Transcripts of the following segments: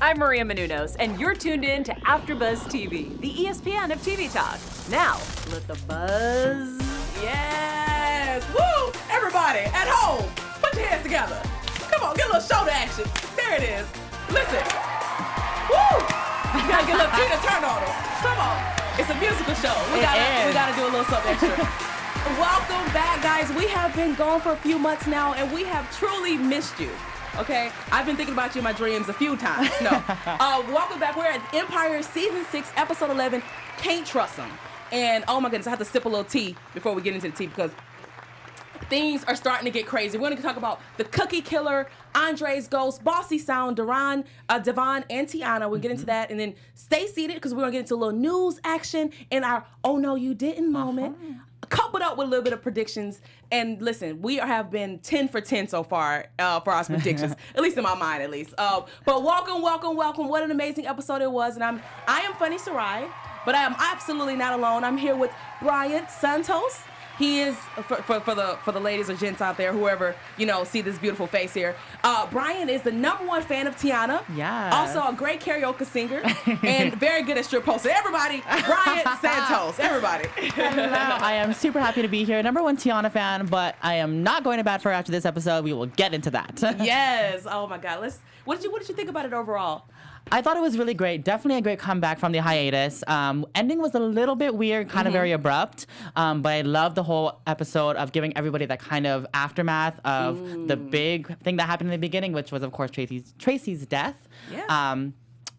I'm Maria Menounos, and you're tuned in to AfterBuzz TV, the ESPN of TV talk. Now, let the buzz... Yes! Woo! Everybody at home, put your hands together. Come on, get a little shoulder action. There it is. Listen. Woo! You gotta get a little Tina turn on it. Come on. It's a musical show. We gotta do a little something extra. Welcome back, guys. We have been gone for a few months now, and we have truly missed you. Okay, I've been thinking about you in my dreams a few times. No, welcome back. We're at Empire Season 6, Episode 11. Can't trust them. And oh my goodness, I have to sip a little tea before we get into the tea because things are starting to get crazy. We're going to talk about the cookie killer, Andre's ghost, Bossy Sound, Devon, and Tiana. We'll get into that, and then stay seated because we're going to get into a little news action in our "Oh no, you didn't" moment. Coupled up with a little bit of predictions. And listen, we have been 10 for 10 so far for our predictions, at least in my mind, at least. But welcome. What an amazing episode it was. And I am Funny Sayre, but I am absolutely not alone. I'm here with Bryant, Santos. He is, for the ladies or gents out there, whoever, see this beautiful face here. Bryant is the #1 fan of Tiana. Yeah. Also a great karaoke singer and very good at strip posting. Everybody, Bryant Santos, everybody. Hello. I am super happy to be here. #1 Tiana fan, but I am not going to bat for her after this episode. We will get into that. Yes. Oh my God. What did you think about it overall? I thought it was really great. Definitely a great comeback from the hiatus. Ending was a little bit weird, kind of very abrupt. But I loved the whole episode of giving everybody that kind of aftermath of the big thing that happened in the beginning, which was, of course, Tracy's death. Yeah.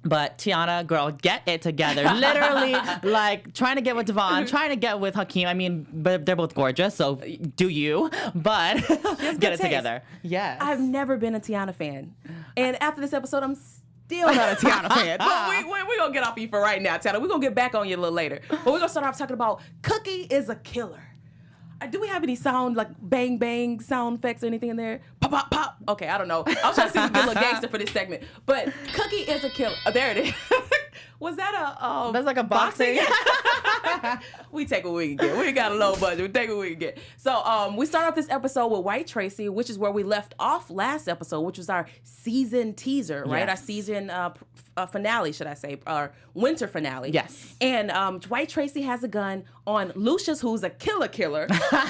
But Tiana, girl, get it together. Literally, like, trying to get with Devon, trying to get with Hakeem. I mean, but they're both gorgeous, so do you. But get it together. Yes. I've never been a Tiana fan. And after this episode, I'm still not a Tiana fan. But we're going to get off you for right now, Tiana. We're going to get back on you a little later. But we're going to start off talking about Cookie is a killer. Do we have any sound, like bang, bang sound effects or anything in there? Pop, pop, pop. Okay, I don't know. I was trying to see if we could get a little gangster for this segment. But Cookie is a killer. Oh, there it is. Was that a... That's like a boxing. We take what we can get. We ain't got a low budget. We take what we can get. So we start off this episode with White Tracy, which is where we left off last episode, which was our season teaser, right? Our season finale, should I say, our winter finale. Yes. And White Tracy has a gun on Lucious, who's a killer,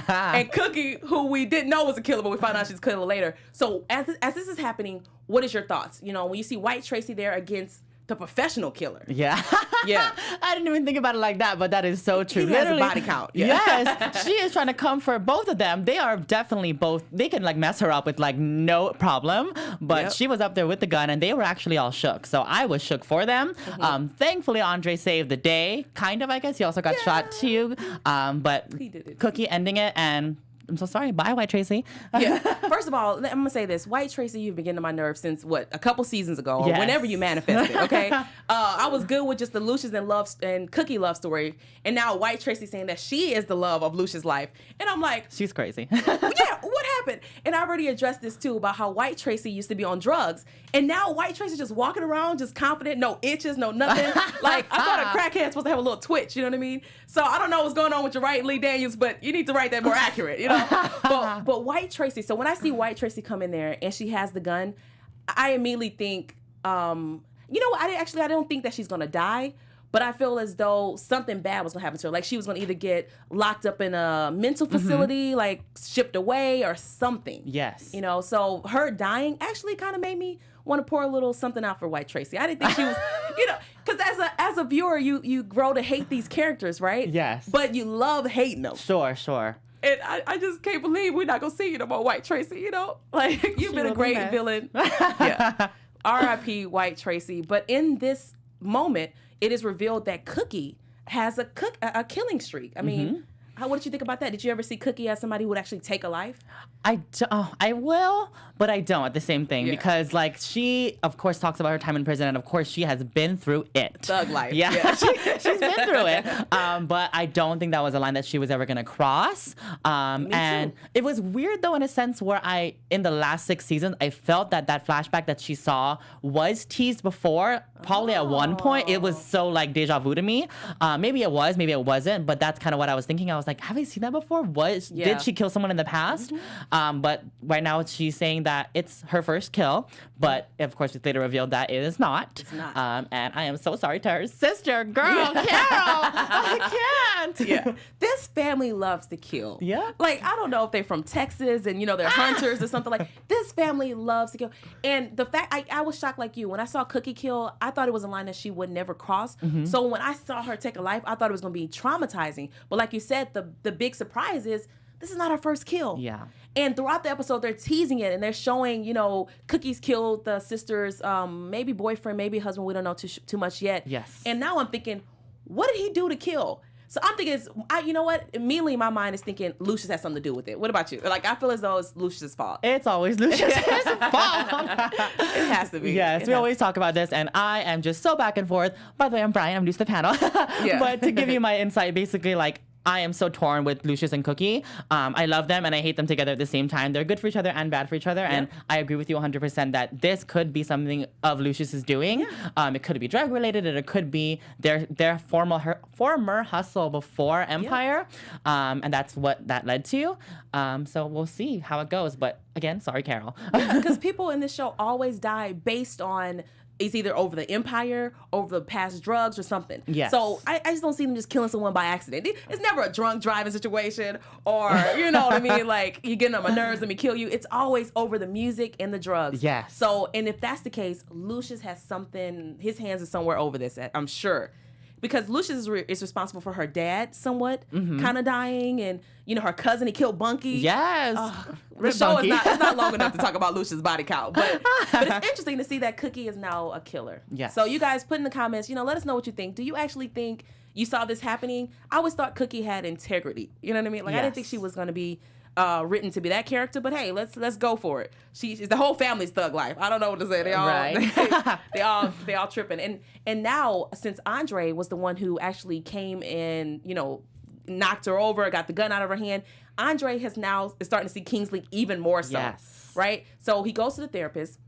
and Cookie, who we didn't know was a killer, but we found out she's a killer later. So as this is happening, what is your thoughts? When you see White Tracy there against the professional killer. Yeah. Yeah. I didn't even think about it like that, but that is so true. He has a body count. Yeah. Yes. She is trying to come for both of them. They are definitely both, they can like mess her up with like no problem, but she was up there with the gun and they were actually all shook. So I was shook for them. Thankfully, Andre saved the day. Kind of, I guess. He also got shot too. But he did it. Cookie ending it, and I'm so sorry. Bye, White Tracy. Yeah. First of all, I'm going to say this. White Tracy, you've been getting on my nerves since, a couple seasons ago, or whenever you manifested, okay? I was good with just the Lucious and Cookie love story, and now White Tracy saying that she is the love of Lucious' life. And I'm like... She's crazy. Yeah, what happened? And I already addressed this, too, about how White Tracy used to be on drugs, and now White Tracy's just walking around, just confident, no itches, no nothing. Like, I thought a crackhead's supposed to have a little twitch, you know what I mean? So I don't know what's going on with your writing, Lee Daniels, but you need to write that more accurate, But White Tracy, so when I see White Tracy come in there and she has the gun, I immediately think, I don't think that she's going to die, but I feel as though something bad was going to happen to her. Like she was going to either get locked up in a mental facility, like shipped away or something. Yes. So her dying actually kind of made me want to pour a little something out for White Tracy. I didn't think she was, because as a viewer, you grow to hate these characters, right? Yes. But you love hating them. Sure. And I just can't believe we're not going to see you no more, White Tracy, Like, you've been a great villain. Yeah. R.I.P. White Tracy. But in this moment, it is revealed that Cookie has a killing streak. I mean, what did you think about that? Did you ever see Cookie as somebody who would actually take a life? I will, but I don't at the same thing because, like, she, of course, talks about her time in prison, and, of course, she has been through it. Thug life. Yeah. She's been through it. But I don't think that was a line that she was ever going to cross. And it was weird, though, in a sense where in the last 6 seasons, I felt that flashback that she saw was teased before. Probably at one point, it was so, like, deja vu to me. Maybe it was, maybe it wasn't, but that's kind of what I was thinking. I was like, like, have I seen that before? Did she kill someone in the past? But right now she's saying that it's her first kill, but of course it's later revealed that it is not. It's not. And I am so sorry to her sister, girl, Carol. I can't. Yeah. This family loves to kill. Yeah. Like, I don't know if they're from Texas and, they're hunters or something like this family loves to kill. And the fact, I was shocked like you. When I saw Cookie kill, I thought it was a line that she would never cross. So when I saw her take a life, I thought it was going to be traumatizing. But like you said, the big surprise is this is not her first kill. Yeah. And throughout the episode, they're teasing it and they're showing, Cookie's killed the sister's maybe boyfriend, maybe husband. We don't know too much yet. Yes. And now I'm thinking, what did he do to kill? So I'm thinking, you know what? Immediately my mind is thinking Lucious has something to do with it. What about you? Like, I feel as though it's Lucious's fault. It's always Lucious's fault. It has to be. Yes, we always talk about this, and I am just so back and forth. By the way, I'm Bryant. I'm new to the panel. But to give you my insight, basically, like, I am so torn with Lucious and Cookie. I love them and I hate them together at the same time. They're good for each other and bad for each other. And I agree with you 100% that this could be something of Lucious's doing. It could be drug related, and it could be their former hustle before Empire. And that's what that led to. So we'll see how it goes. But again, sorry, Carol. Because people in this show always die based on it's either over the Empire, over the past drugs, or something. Yes. So I just don't see them just killing someone by accident. It's never a drunk driving situation or, you know what I mean? Like, you're getting on my nerves, let me kill you. It's always over the music and the drugs. Yes. So, and if that's the case, Lucious has something, his hands are somewhere over this, I'm sure. Because Lucious is responsible for her dad somewhat, kind of dying, and her cousin, he killed Bunky. Yes. The show is not long enough to talk about Lucious' body count, but it's interesting to see that Cookie is now a killer. Yes. So you guys put in the comments, let us know what you think. Do you actually think you saw this happening? I always thought Cookie had integrity. You know what I mean? Like, I didn't think she was going to be written to be that character, but hey, let's go for it. She's the whole family's thug life. I don't know what to say. They all they all tripping. And now, since Andre was the one who actually came and knocked her over, got the gun out of her hand, Andre is starting to see Kingsley even more so. Yes. Right? So he goes to the therapist,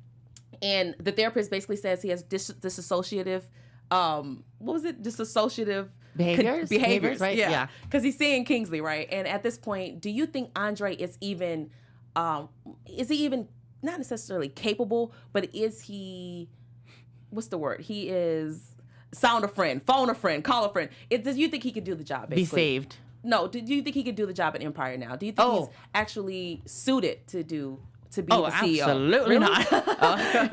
and the therapist basically says he has disassociative disassociative behaviors, right? Yeah. Because he's seeing Kingsley, right? And at this point, do you think Andre is even not necessarily capable, but is he, what's the word? He is sound a friend, phone a friend, call a friend. Do you think he could do the job, basically? Be saved. No, do you think he could do the job at Empire now? Do you think he's actually suited to be the CEO? Absolutely Really? not.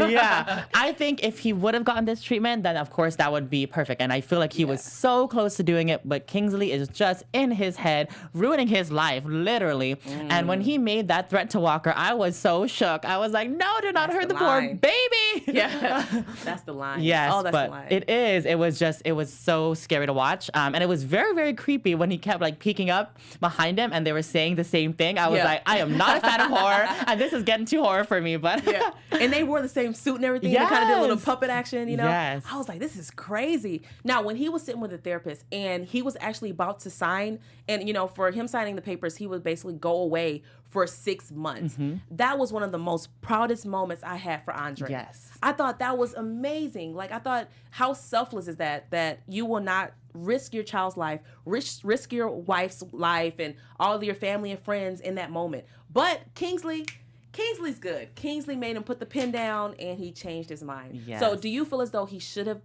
Yeah. I think if he would have gotten this treatment, then of course that would be perfect. And I feel like he was so close to doing it, but Kingsley is just in his head, ruining his life, literally. And when he made that threat to Walker, I was so shook. I was like, no, do not hurt the poor baby. Yeah. That's the line. Yes, that's but the line. it is. It was so scary to watch. And it was very, very creepy when he kept like peeking up behind him and they were saying the same thing. I was like, I am not a fan of horror, and this is getting too horror for me. But and they wore the same suit and everything. They kind of did a little puppet action, Yes. I was like, this is crazy. Now, when he was sitting with the therapist and he was actually about to sign, and for him signing the papers, he would basically go away for 6 months. That was one of the most proudest moments I had for Andre. Yes. I thought that was amazing. Like, I thought, how selfless is that you will not risk your child's life, risk your wife's life and all of your family and friends in that moment. But Kingsley's good. Kingsley made him put the pen down and he changed his mind. Yes. So do you feel as though he should have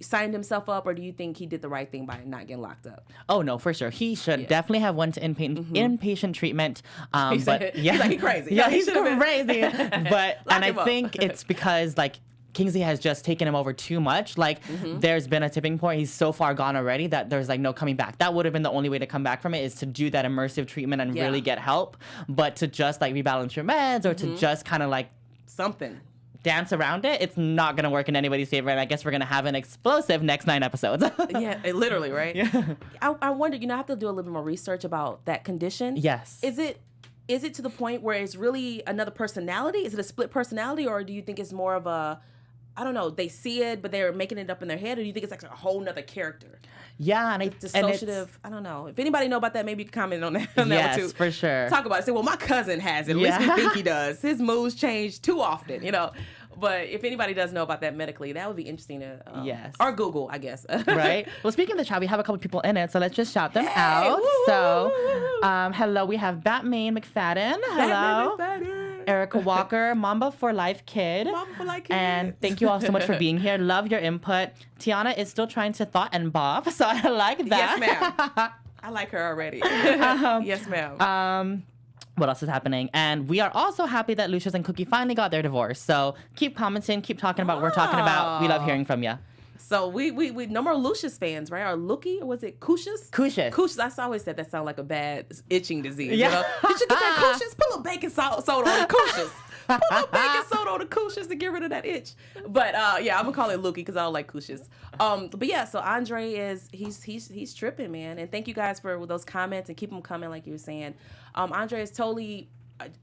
signed himself up, or do you think he did the right thing by not getting locked up? Oh no, for sure. He should definitely have went to inpatient treatment. But he's like, he's crazy. Yeah, he's crazy. But and I think it's because like Kingsley has just taken him over too much. Like there's been a tipping point. He's so far gone already that there's like no coming back. That would have been the only way to come back from it, is to do that immersive treatment and really get help. But to just like rebalance your meds or to just kind of like something dance around it, it's not going to work in anybody's favor. And I guess we're going to have an explosive next 9 episodes. Yeah, literally, right? Yeah. I wonder, I have to do a little more research about that condition. Yes. Is it to the point where it's really another personality? Is it a split personality, or do you think it's more of a, I don't know, they see it, but they're making it up in their head, or do you think it's like a whole nother character? Yeah, and dissociative. I don't know. If anybody know about that, maybe you can comment on that. Yes, one too. for sure. Talk about it. Say, well, my cousin has it. At least we think he does. His moods change too often. But if anybody does know about that medically, that would be interesting to yes. Or Google, I guess. Right. Well, speaking of the chat, we have a couple people in it, so let's just shout them out. Woo, So, woo, woo. hello, we have Batman McFadden. Hello. Erica Walker, Mamba for Life Kid. Mamba for Life Kid. And thank you all so much for being here. Love your input. Tiana is still trying to thought and bob, so I like that. Yes, ma'am. I like her already. Yes, ma'am. What else is happening? And we are also happy that Lucious and Cookie finally got their divorce. So keep commenting, keep talking about what we're talking about. We love hearing from you. So we no more Lucious fans, right? Or Lookie, or was it Cucious? Cucious. I always said that sounded like a bad itching disease. Yeah. You know? Did you get that Cucious? Put a little baking soda on the Cucious. Put a little baking soda on the Cucious to get rid of that itch. But yeah, I'm gonna call it Lookie because I don't like Cucious. But yeah, so Andre is he's tripping, man. And thank you guys for those comments and keep them coming, like you were saying. Andre is totally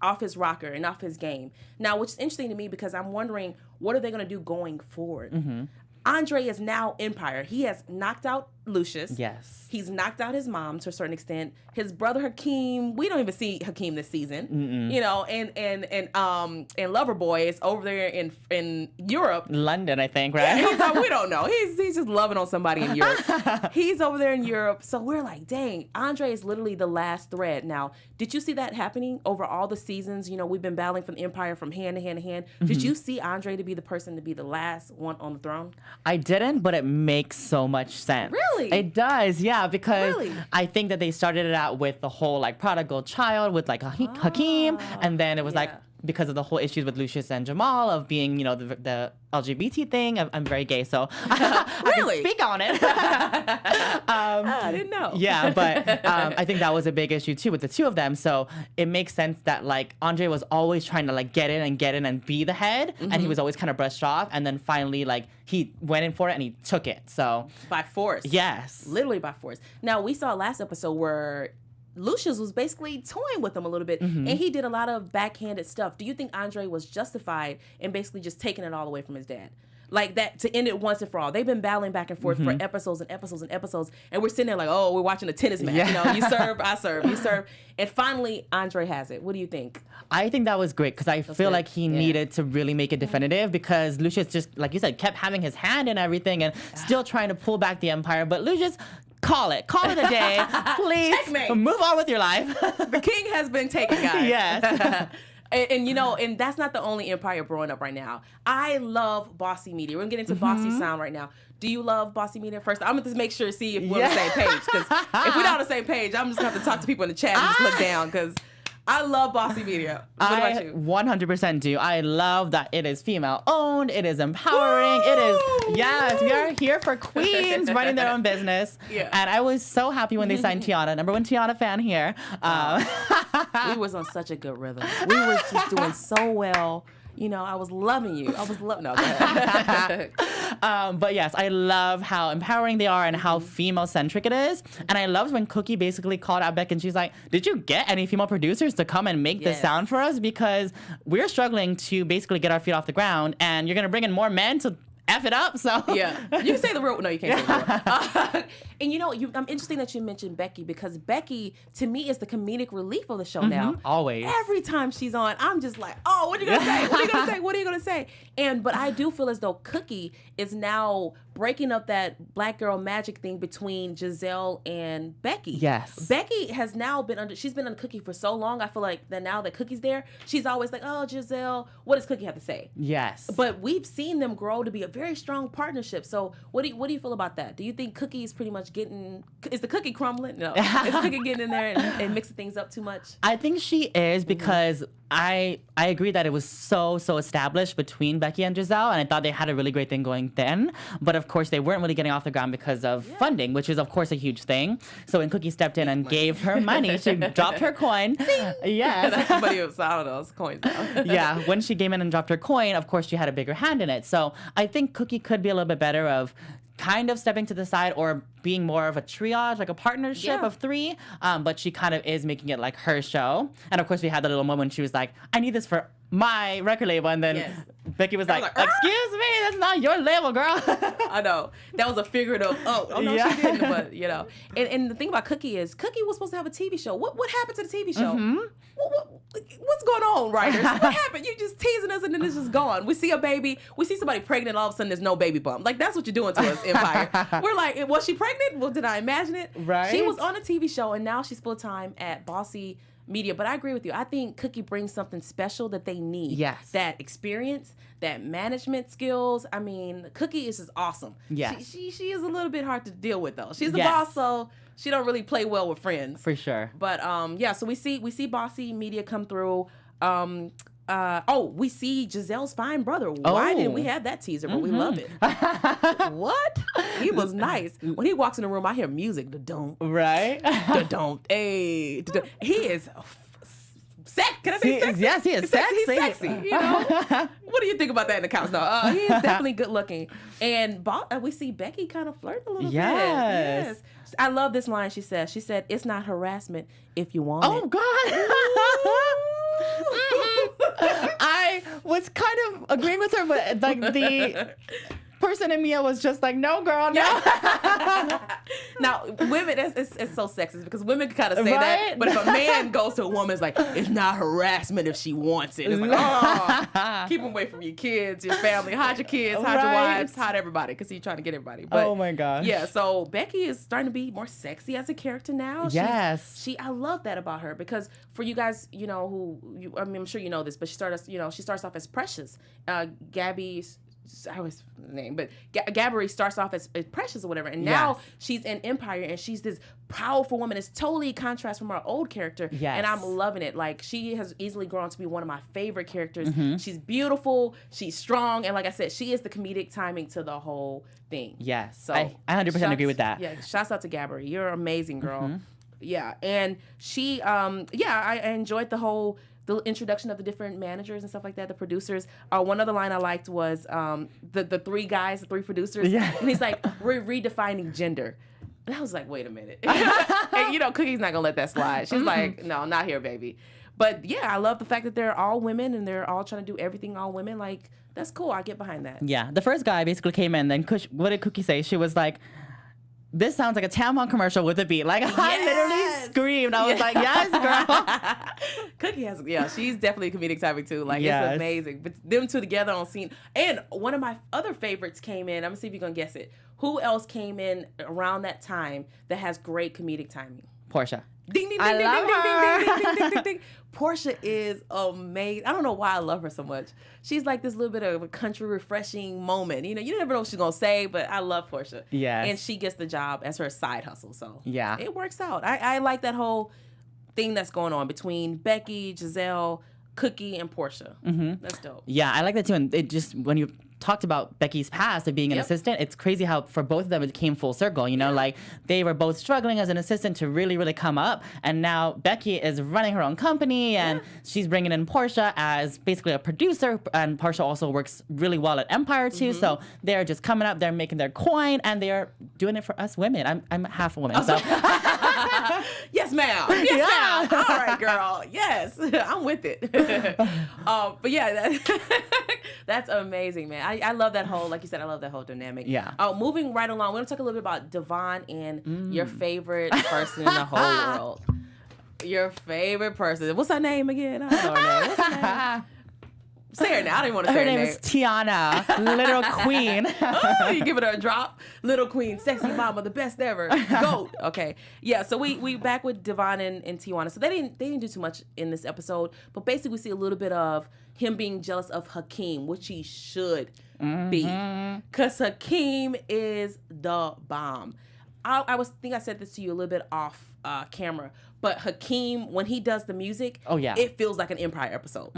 off his rocker and off his game now, which is interesting to me because I'm wondering what are they gonna do going forward. Mm-hmm. Andre is now Empire. He has knocked out Lucious. Yes. He's knocked out his mom to a certain extent. His brother Hakeem, we don't even see Hakeem this season. Mm-mm. You know, and Loverboy is over there in Europe. London, I think, right? Yeah, we don't know. He's just loving on somebody in Europe. He's over there in Europe. So we're like, dang, Andre is literally the last thread. Now, did you see that happening over all the seasons? You know, we've been battling for the Empire from hand to hand to hand. Mm-hmm. Did you see Andre to be the person to be the last one on the throne? I didn't, but it makes so much sense. Really? It does, yeah, because Really? I think that they started it out with the whole like prodigal child with like Hakeem, and then it was like because of the whole issues with Lucious and Jamal of being, you know, the LGBT thing. I'm very gay, so really? I can speak on it. I didn't know. Yeah, but I think that was a big issue too with the two of them. So it makes sense that like Andre was always trying to like get in and be the head, and he was always kind of brushed off, and then finally like he went in for it and he took it. So by force. Yes. Literally by force. Now we saw last episode where Lucious was basically toying with him a little bit, and he did a lot of backhanded stuff. Do you think Andre was justified in basically just taking it all away from his dad? Like that, to end it once and for all. They've been battling back and forth for episodes and episodes and episodes, and we're sitting there like, oh, we're watching a tennis match. Yeah. You know, you serve, I serve, you serve. And finally, Andre has it. What do you think? I think that was great because I feel good. like he needed to really make it definitive because Lucious just, like you said, kept having his hand in everything and still trying to pull back the Empire. But Lucious, call it a day. Please Checkmate. move on with your life. The king has been taken, guys. Yes. And you know, and that's not the only Empire growing up right now. I love Bossy Media. We're gonna get into Bossy Sound right now. Do you love Bossy Media? First, I'm gonna just make sure to see if we're on the same page. Because if we're not on the same page, I'm just gonna have to talk to people in the chat and just look down. Because I love Bossy Media. What about you? 100% do. I love that it is female owned. It is empowering. It is, yes, we are here for queens running their own business. Yeah. And I was so happy when they signed Tiana. Number one Tiana fan here. We was on such a good rhythm. We were just doing so well. You know, I was loving you. I was loving. No, go ahead. But yes, I love how empowering they are and how female-centric it is. And I loved when Cookie basically called out Beck and she's like, did you get any female producers to come and make this sound for us? Because we're struggling to basically get our feet off the ground and you're going to bring in more men to F it up, so. Yeah. You can say the real, no, you can't say the real. And you know, I'm interesting that you mentioned Becky because Becky, to me, is the comedic relief of the show now. Always. Every time she's on, I'm just like, oh, what are you going to say? What are you going to say? What are you going to say? But I do feel as though Cookie is now breaking up that black girl magic thing between Giselle and Becky. Yes. Becky has now she's been on Cookie for so long. I feel like that now that Cookie's there, she's always like, oh, Giselle, what does Cookie have to say? Yes. But we've seen them grow to be a very strong partnership. So what do you feel about that? Do you think Cookie is pretty much is the cookie crumbling? No. Is Cookie getting in there and mixing things up too much? I think she is because I agree that it was so established between Becky and Giselle, and I thought they had a really great thing going then. But of course, they weren't really getting off the ground because of funding, which is of course a huge thing. So when Cookie stepped in and gave her money, she dropped her coin. Yes. That's somebody else. I don't know. It's coins now. Yeah. When she came in and dropped her coin, of course she had a bigger hand in it. So I think Cookie could be a little bit better of kind of stepping to the side or being more of a triage, like a partnership of three. But she kind of is making it like her show. And of course, we had the little moment when she was like, I need this for my record label. And then Becky was like, excuse me, that's not your label, girl. I know. That was a figurative, no, she didn't, but, you know. And the thing about Cookie is, Cookie was supposed to have a TV show. What happened to the TV show? What's going on, writers? What happened? You just teasing us and then it's just gone. We see a baby, we see somebody pregnant, all of a sudden there's no baby bump. Like, that's what you're doing to us, Empire. We're like, was she pregnant? Well, did I imagine it? Right. She was on a TV show and now she's full-time at Bossy Media. But I agree with you. I think Cookie brings something special that they need. Yes. That experience, that management skills. I mean, Cookie is just awesome. Yes. She is a little bit hard to deal with, though. She's the boss, so she don't really play well with friends. For sure. But so we see Bossy Media come through. We see Giselle's fine brother. Why didn't we have that teaser? But we love it. What? He was nice. When he walks in the room, I hear music. Da-dum. Right? Da-dum. Hey. Da-dum. He is sexy. Can I say sexy? Yes, he is sexy. He's sexy. You know? What do you think about that in the couch? No, he is definitely good looking. And we see Becky kind of flirt a little bit. Yes. I love this line she said, it's not harassment if you want it. Oh, God. I was kind of agreeing with her, but like the person in me was just like, no, girl, no. Now, women, it's so sexist because women can kind of say that, but if a man goes to a woman, it's like, it's not harassment if she wants it. It's like, keep them away from your kids, your family, hide your kids, hide your wives, hide everybody because he's trying to get everybody. But, oh my gosh. Yeah, so Becky is starting to be more sexy as a character now. Yes. I love that about her because for you guys, you know, I'm sure you know this, but she starts off as Precious. Gabby's, I always name, but Gabby starts off as Precious or whatever, and now she's in Empire, and she's this powerful woman. It's totally a contrast from our old character, and I'm loving it. Like, she has easily grown to be one of my favorite characters. She's beautiful, she's strong, and like I said, she is the comedic timing to the whole thing. Yes, so I 100% agree with that. Yeah, shouts out to Gabby. You're amazing, girl. Yeah, and she, I enjoyed the introduction of the different managers and stuff like that, the producers. One other line I liked was the three guys, the three producers. Yeah. And he's like, we're redefining gender. And I was like, wait a minute. And, you know, Cookie's not going to let that slide. She's like, no, not here, baby. But, yeah, I love the fact that they're all women and they're all trying to do everything all women. Like, that's cool. I get behind that. Yeah. The first guy basically came in, then what did Cookie say? She was like, this sounds like a tampon commercial with a beat. Like, I literally screamed. I was like, yes, girl. Cookie has, she's definitely comedic timing too. Like, it's amazing. But them two together on scene. And one of my other favorites came in. I'm going to see if you can guess it. Who else came in around that time that has great comedic timing? Portia. Ding, ding, ding, ding, ding, ding, ding, ding, ding, ding, ding. Portia is amazing. I don't know why I love her so much. She's like this little bit of a country refreshing moment. You know, you never know what she's going to say, but I love Portia. Yes. And she gets the job as her side hustle. So yeah, it works out. I like that whole thing that's going on between Becky, Giselle, Cookie, and Portia. That's dope. Yeah, I like that too. And it just, when you talked about Becky's past of being an assistant, it's crazy how for both of them it came full circle. You know, like they were both struggling as an assistant to really, really come up, and now Becky is running her own company, and she's bringing in Portia as basically a producer, and Portia also works really well at Empire too. So they're just coming up, they're making their coin, and they're doing it for us women. I'm half a woman, so yes, ma'am. Yes, ma'am. All right, girl. Yes, I'm with it. But yeah, that's amazing, man. I love that whole, like you said, I love that whole dynamic. Yeah. Moving right along, we're going to talk a little bit about Devon and your favorite person in the whole world. Your favorite person. What's her name again? I don't know her name. What's her name? Say her now. I didn't want to say her name. Her name is Tiana, Little Queen. Oh, you giving her a drop? Little Queen, sexy mama, the best ever. GOAT. Okay. Yeah, so we back with Devon and Tiana. So they didn't do too much in this episode, but basically we see a little bit of him being jealous of Hakeem, which he should be. Because Hakeem is the bomb. I think I said this to you a little bit off camera, but Hakeem, when he does the music, it feels like an Empire episode.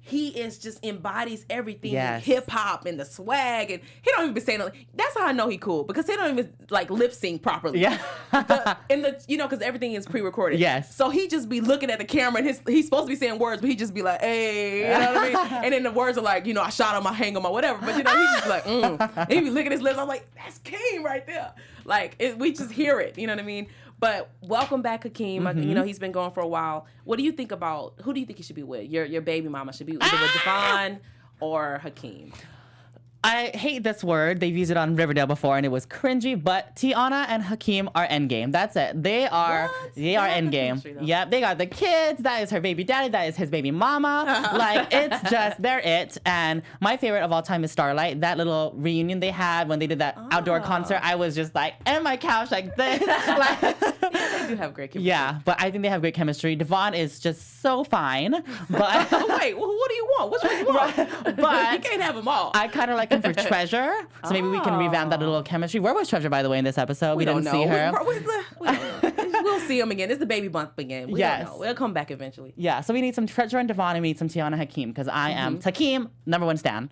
He is just embodies everything, hip hop and the swag, and he don't even be saying. That's how I know he cool, because he don't even like lip sync properly. Yeah, because everything is pre-recorded. Yes, so he just be looking at the camera, and he's supposed to be saying words, but he just be like, "Hey," you know what I mean? And then the words are like, I shot him, I hang him, or whatever. But he's just be like, and he be licking his lips. I'm like, that's King right there. Like we just hear it. You know what I mean? But welcome back, Hakeem. He's been going for a while. What do you think about, who do you think he should be with? Your baby mama should be either with Devon or Hakeem? I hate this word. They've used it on Riverdale before, and it was cringy. But Tiana and Hakeem are endgame. That's it. They are endgame. Yep, they got the kids. That is her baby daddy. That is his baby mama. Like, it's just, they're it. And my favorite of all time is Starlight. That little reunion they had when they did that outdoor concert, I was just like, on my couch like this. Like, they do have great chemistry. Yeah, but I think they have great chemistry. Devon is just so fine. But wait, well, what do you want? Which one do you want? But you can't have them all. I kind of like him for Treasure, so maybe we can revamp that little chemistry. Where was Treasure, by the way, in this episode? We didn't see her. We'll see him again. It's the baby bump again. We don't know. We'll come back eventually. Yeah, so we need some Treasure and Devon, and we need some Tiana Hakeem, because I am Hakeem, #1 stan.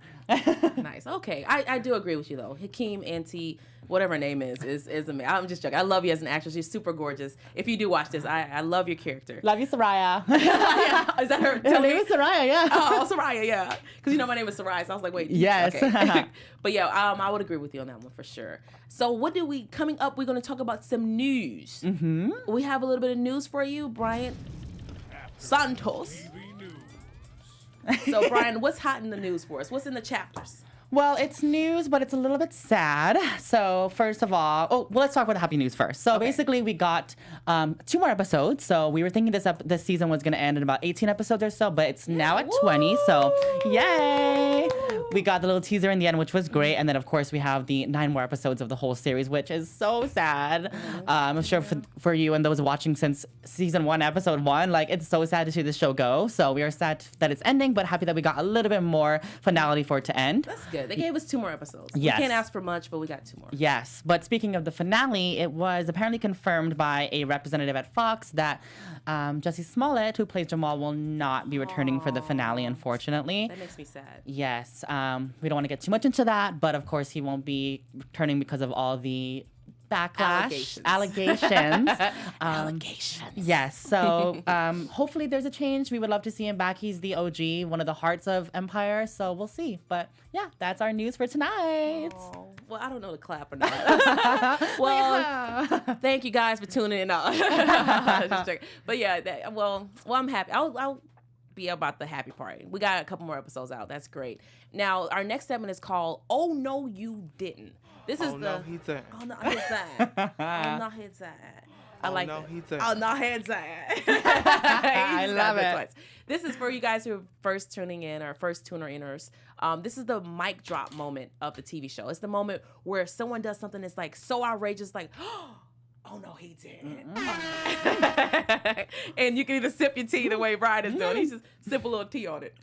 Nice. Okay. I do agree with you, though. Hakeem, Auntie, whatever her name is amazing. I'm just joking. I love you as an actress. You're super gorgeous. If you do watch this, I love your character. Love you, Soraya. Yeah. Is that her? Her name is Soraya, yeah. Oh, Soraya, yeah. Because my name is Soraya, so I was like, wait. Yes. Okay. But yeah, I would agree with you on that one for sure. So coming up, we're going to talk about some news. Mm-hmm. We have a little bit of news for you, Bryant. Santos. So, Brian, what's hot in the news for us? What's in the chapters? Well, it's news, but it's a little bit sad. So first of all, let's talk about the happy news first. So basically, we got 2 more episodes. So we were thinking this season was going to end in about 18 episodes or so, but it's now at 20. So yay! We got the little teaser in the end, which was great. And then, of course, we have the 9 more episodes of the whole series, which is so sad. I'm sure for you and those watching since season 1, episode 1, like, it's so sad to see the show go. So we are sad that it's ending, but happy that we got a little bit more finality for it to end. That's good. They gave us 2 more episodes. Yes. We can't ask for much, but we got 2 more. Yes. But speaking of the finale, it was apparently confirmed by a representative at Fox that Jussie Smollett, who plays Jamal, will not be returning for the finale, unfortunately. That makes me sad. Yes. We don't want to get too much into that, but of course he won't be returning because of all the backlash. Allegations. Yes. So hopefully there's a change. We would love to see him back. He's the OG, one of the hearts of Empire. So we'll see. But yeah, that's our news for tonight. Oh, well, I don't know to clap or not. Well, thank you guys for tuning in. Just joking. But yeah, well, I'm happy. I'll be about the happy part. We got a couple more episodes out. That's great. Now, our next segment is called "Oh No You Didn't." This is no, he didn't. Oh no, he didn't. Oh no, he didn't. I like no, that. he didn't. Oh no, he didn't. I love it. Twice. This is for you guys who are first tuning in or first tuner-inners. This is the mic drop moment of the TV show. It's the moment where someone does something that's like so outrageous, like, oh no, he didn't. And you can either sip your tea the way Brian is doing. He's just sip a little tea on it.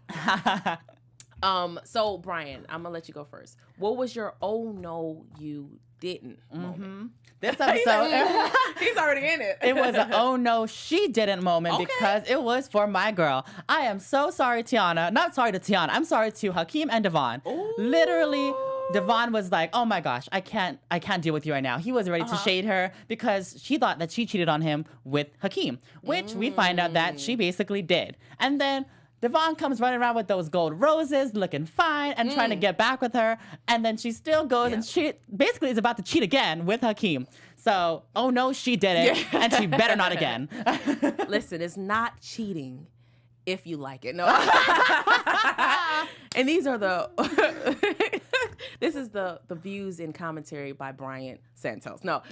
So Brian, I'm gonna let you go first. What was your "Oh no, you didn't" moment? This episode, he's already in it. It was an "Oh no, she didn't" moment because it was for my girl. I am so sorry, Tiana. Not sorry to Tiana. I'm sorry to Hakeem and Devon. Ooh. Literally, Devon was like, "Oh my gosh, I can't deal with you right now." He was ready to shade her because she thought that she cheated on him with Hakeem, which we find out that she basically did. And then Devon comes running around with those gold roses, looking fine, and trying to get back with her. And then she still goes and she basically is about to cheat again with Hakeem. So, oh no, she did it, and she better not again. Listen, it's not cheating if you like it. No. And these are this is the views and commentary by Bryant Santos. No.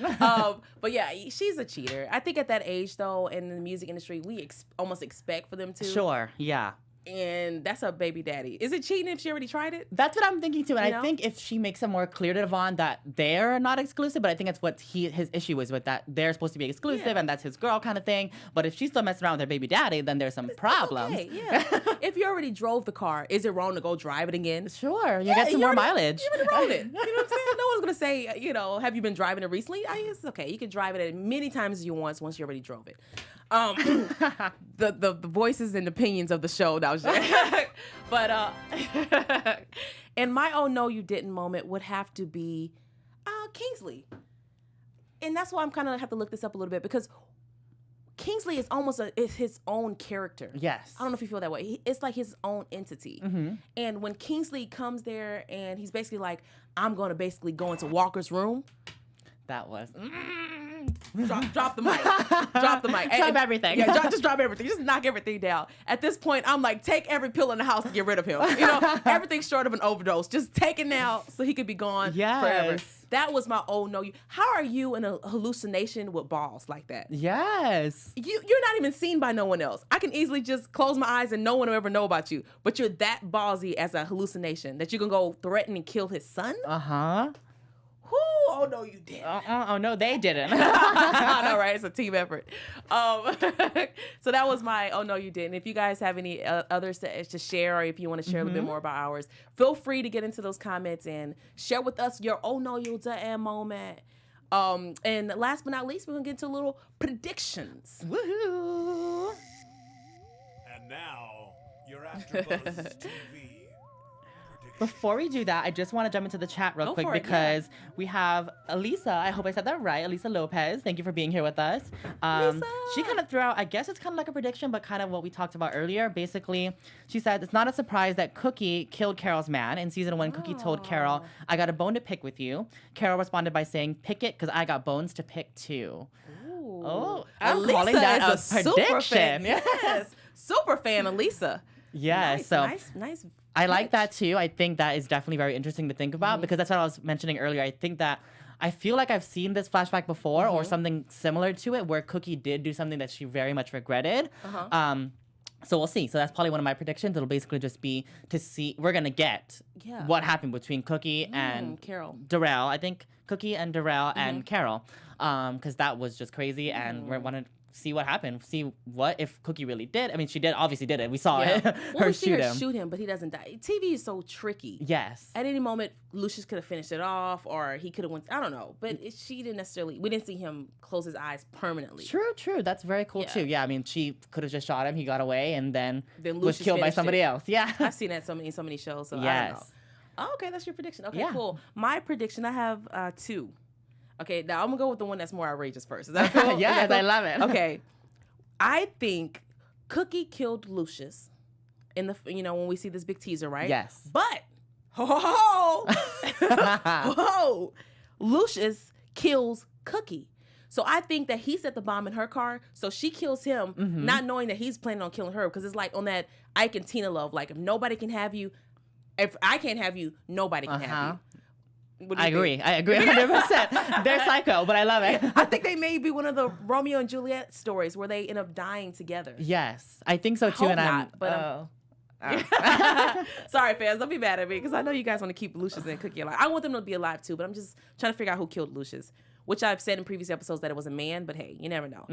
But yeah, she's a cheater. I think at that age, though, in the music industry, we almost expect for them to. Sure, yeah. And that's her baby daddy. Is it cheating if she already tried it? That's what I'm thinking too. And I think if she makes it more clear to Devon that they're not exclusive, but I think that's what his issue is with that they're supposed to be exclusive and that's his girl kind of thing. But if she's still messing around with her baby daddy, then there's some problems. Okay, yeah. If you already drove the car, is it wrong to go drive it again? Sure. You get some more mileage. You already rode it. You know what I'm saying? No one's going to say, have you been driving it recently? It's okay. You can drive it as many times as you want once you already drove it. The voices and opinions of the show. That was just but and my "Oh no, you didn't" moment would have to be Kingsley, and that's why I'm kind of have to look this up a little bit because Kingsley is almost is his own character. Yes. I don't know if you feel that way. It's like his own entity. Mm-hmm. And when Kingsley comes there and he's basically like, I'm going to basically go into Walker's room. That was. Drop the mic. Drop the mic. Drop everything. Yeah, just drop everything. Just knock everything down. At this point, I'm like, take every pill in the house to get rid of him. You know, everything short of an overdose. Just take it now so he could be gone forever. That was my oh no you. How are you in a hallucination with balls like that? Yes. You're not even seen by no one else. I can easily just close my eyes and no one will ever know about you. But you're that ballsy as a hallucination that you can go threaten and kill his son? Uh-huh. Oh, no, you didn't. Oh, no, they didn't. I know, right? It's a team effort. So that was my, oh, no, you didn't. If you guys have any others to share, or if you want to share a little bit more about ours, feel free to get into those comments and share with us your, oh, no, you didn't moment. And last but not least, we're going to get into a little predictions. Woohoo! And now, your AfterBuzz TV. Before we do that, I just want to jump into the chat real quick because we have Elisa. I hope I said that right. Elisa Lopez. Thank you for being here with us. Lisa. She kind of threw out, I guess it's kind of like a prediction, but kind of what we talked about earlier. Basically, she said, it's not a surprise that Cookie killed Carol's man. In season 1, Cookie told Carol, I got a bone to pick with you. Carol responded by saying, pick it because I got bones to pick too. Ooh. Oh, I'm Elisa calling that a super prediction. fan. Yes. Super fan, Elisa. Yeah, Nice, so nice. I like that too. I think that is definitely very interesting to think about because that's what I was mentioning earlier. I think that I feel like I've seen this flashback before or something similar to it where Cookie did do something that she very much regretted. So we'll see. So that's probably one of my predictions. It'll basically just be to see, we're going to get what happened between Cookie and Carol. Darrell. I think Cookie and Darrell and Carol because that was just crazy and we wanted see what happened. See what if Cookie really did. I mean, she obviously did it. We saw it. We see her shoot him, but he doesn't die. TV is so tricky. Yes. At any moment, Lucious could have finished it off, or he could have went. I don't know, but she didn't necessarily. We didn't see him close his eyes permanently. True. That's very cool too. Yeah, I mean, she could have just shot him. He got away, and then was Lucious killed by somebody else. Yeah. I've seen that so many shows. So I don't know. Oh, okay, that's your prediction. Okay, cool. My prediction, I have 2. Okay, now I'm gonna go with the one that's more outrageous first. Is that cool? Yes, I love it. Okay. I think Cookie killed Lucious in the, when we see this big teaser, right? Yes. But, Lucious kills Cookie. So I think that he set the bomb in her car, so she kills him, not knowing that he's planning on killing her, because it's like on that Ike and Tina love, like if nobody can have you, if I can't have you, nobody can have you. I agree 100%. They're psycho, but I love it. I think they may be one of the Romeo and Juliet stories where they end up dying together. Yes, I think so too. Hope and not, but sorry, fans, don't be mad at me because I know you guys want to keep Lucious and Cookie alive. I want them to be alive too, but I'm just trying to figure out who killed Lucious, which I've said in previous episodes that it was a man, but hey, you never know.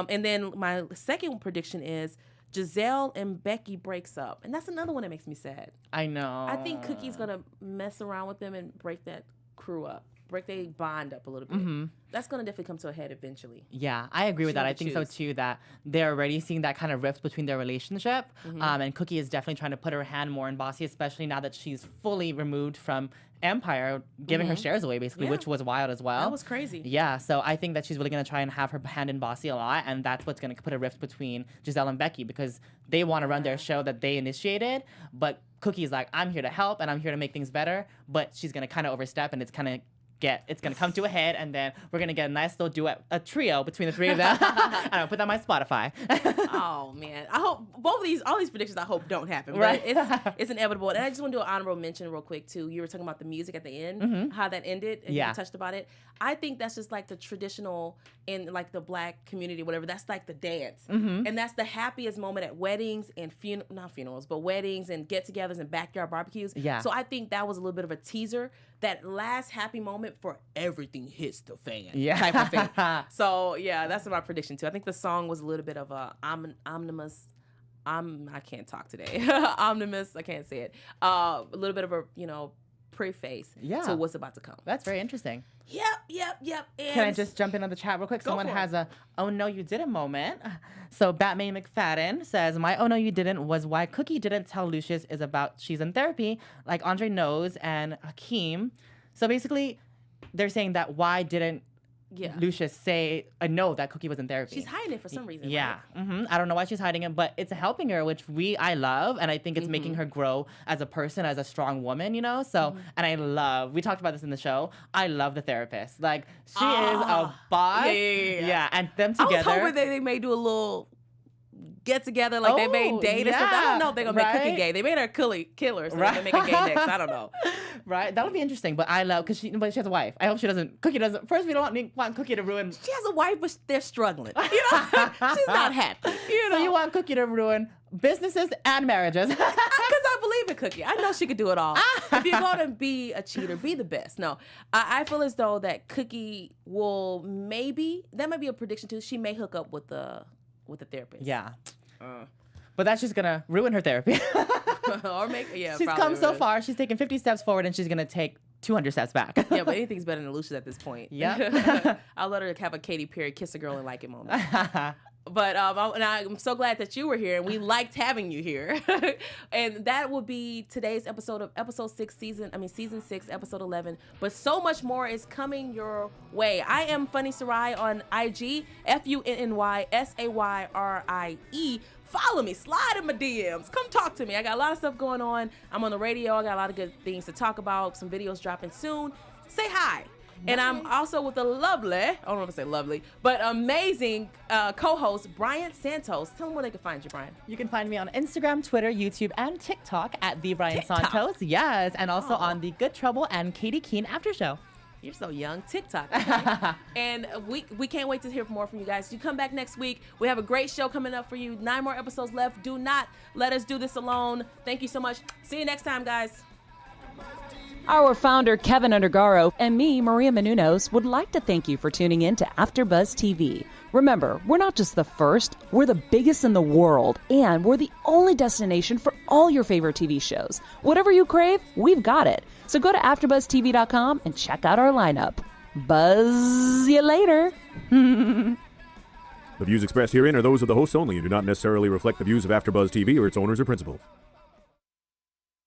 And then my second prediction is Giselle and Becky breaks up. And that's another one that makes me sad. I know. I think Cookie's going to mess around with them and break that crew up. Break their bond up a little bit. That's going to definitely come to a head eventually. Yeah, I agree with that. I think so too, that they're already seeing that kind of rift between their relationship. And Cookie is definitely trying to put her hand more in Bossy, especially now that she's fully removed from Empire, giving her shares away basically, which was wild as well. That was crazy. Yeah, so I think that she's really going to try and have her hand in Bossy a lot, and that's what's going to put a rift between Giselle and Becky because they want to run their show that they initiated, but Cookie's like, I'm here to help and I'm here to make things better, but she's going to kind of overstep and it's going to come to a head, and then we're going to get a nice little duet, a trio between the three of them. And I'll put that on my Spotify. Oh, man. I hope all these predictions I hope don't happen. But Right. it's inevitable. And I just want to do an honorable mention real quick, too. You were talking about the music at the end, how that ended, and you touched about it. I think that's just like the traditional in like the Black community, whatever. That's like the dance. And that's the happiest moment at weddings and not funerals, but weddings and get-togethers and backyard barbecues. Yeah. So I think that was a little bit of a teaser. That last happy moment for everything hits the fan type of thing. So, yeah, that's my prediction, too. I think the song was a little bit of a omnibus. I can't talk today. Omnibus, I can't say it. A little bit of a, preface to what's about to come. That's very interesting. Yep. And can I just jump in on the chat real quick? Someone has a "Oh no, you didn't" moment. So Batman McFadden says, "My oh no, you didn't was why Cookie didn't tell Lucious is about she's in therapy, like Andre knows and Hakeem." So basically, they're saying that why didn't Lucious say no that Cookie was in therapy. She's hiding it for some reason. Yeah. Right? I don't know why she's hiding it, but it's helping her, which I love, and I think it's making her grow as a person, as a strong woman, you know? So, and we talked about this in the show, I love the therapist. Like, she is a boss. Yeah, and them together. I was hoping they may do a little get together, like they made date or something. I don't know if they're gonna make Cookie gay. They made her killer, so they're gonna make her gay next. I don't know. Right? That'll be interesting. But I love because she has a wife. I hope Cookie doesn't. First, we don't want Cookie to ruin. She has a wife, but they're struggling. You know, she's not happy. You know, so you want Cookie to ruin businesses and marriages? Because I believe in Cookie. I know she could do it all. If you're gonna be a cheater, be the best. No, I feel as though that Cookie will that might be a prediction too. She may hook up with the therapist. Yeah. But that's just gonna ruin her therapy. Or she's come so far. She's taken 50 steps forward, and she's gonna take 200 steps back. Yeah, but anything's better than Lucious at this point. Yeah. I'll let her have a Katy Perry kiss a girl and like it moment. But and I'm so glad that you were here, and we liked having you here. And that will be today's episode of season 6, episode 11. But so much more is coming your way. I am Funny Sarai on IG, FUNNYSAYRIE. Follow me, slide in my DMs, come talk to me. I got a lot of stuff going on. I'm on the radio. I got a lot of good things to talk about. Some videos dropping soon. Say hi. And I'm also with the lovely, I don't know if I say lovely, but amazing co-host, Bryant Santos. Tell them where they can find you, Bryant. You can find me on Instagram, Twitter, YouTube, and TikTok at the Bryant Santos. Yes, and also on the Good Trouble and Katie Keene After Show. You're so young. TikTok. And we can't wait to hear more from you guys. You come back next week. We have a great show coming up for you. 9 more episodes left. Do not let us do this alone. Thank you so much. See you next time, guys. Our founder, Keven Undergaro, and me, Maria Menounos, would like to thank you for tuning in to AfterBuzz TV. Remember, we're not just the first, we're the biggest in the world, and we're the only destination for all your favorite TV shows. Whatever you crave, we've got it. So go to AfterBuzzTV.com and check out our lineup. Buzz you later. The views expressed herein are those of the hosts only and do not necessarily reflect the views of AfterBuzz TV or its owners or principals.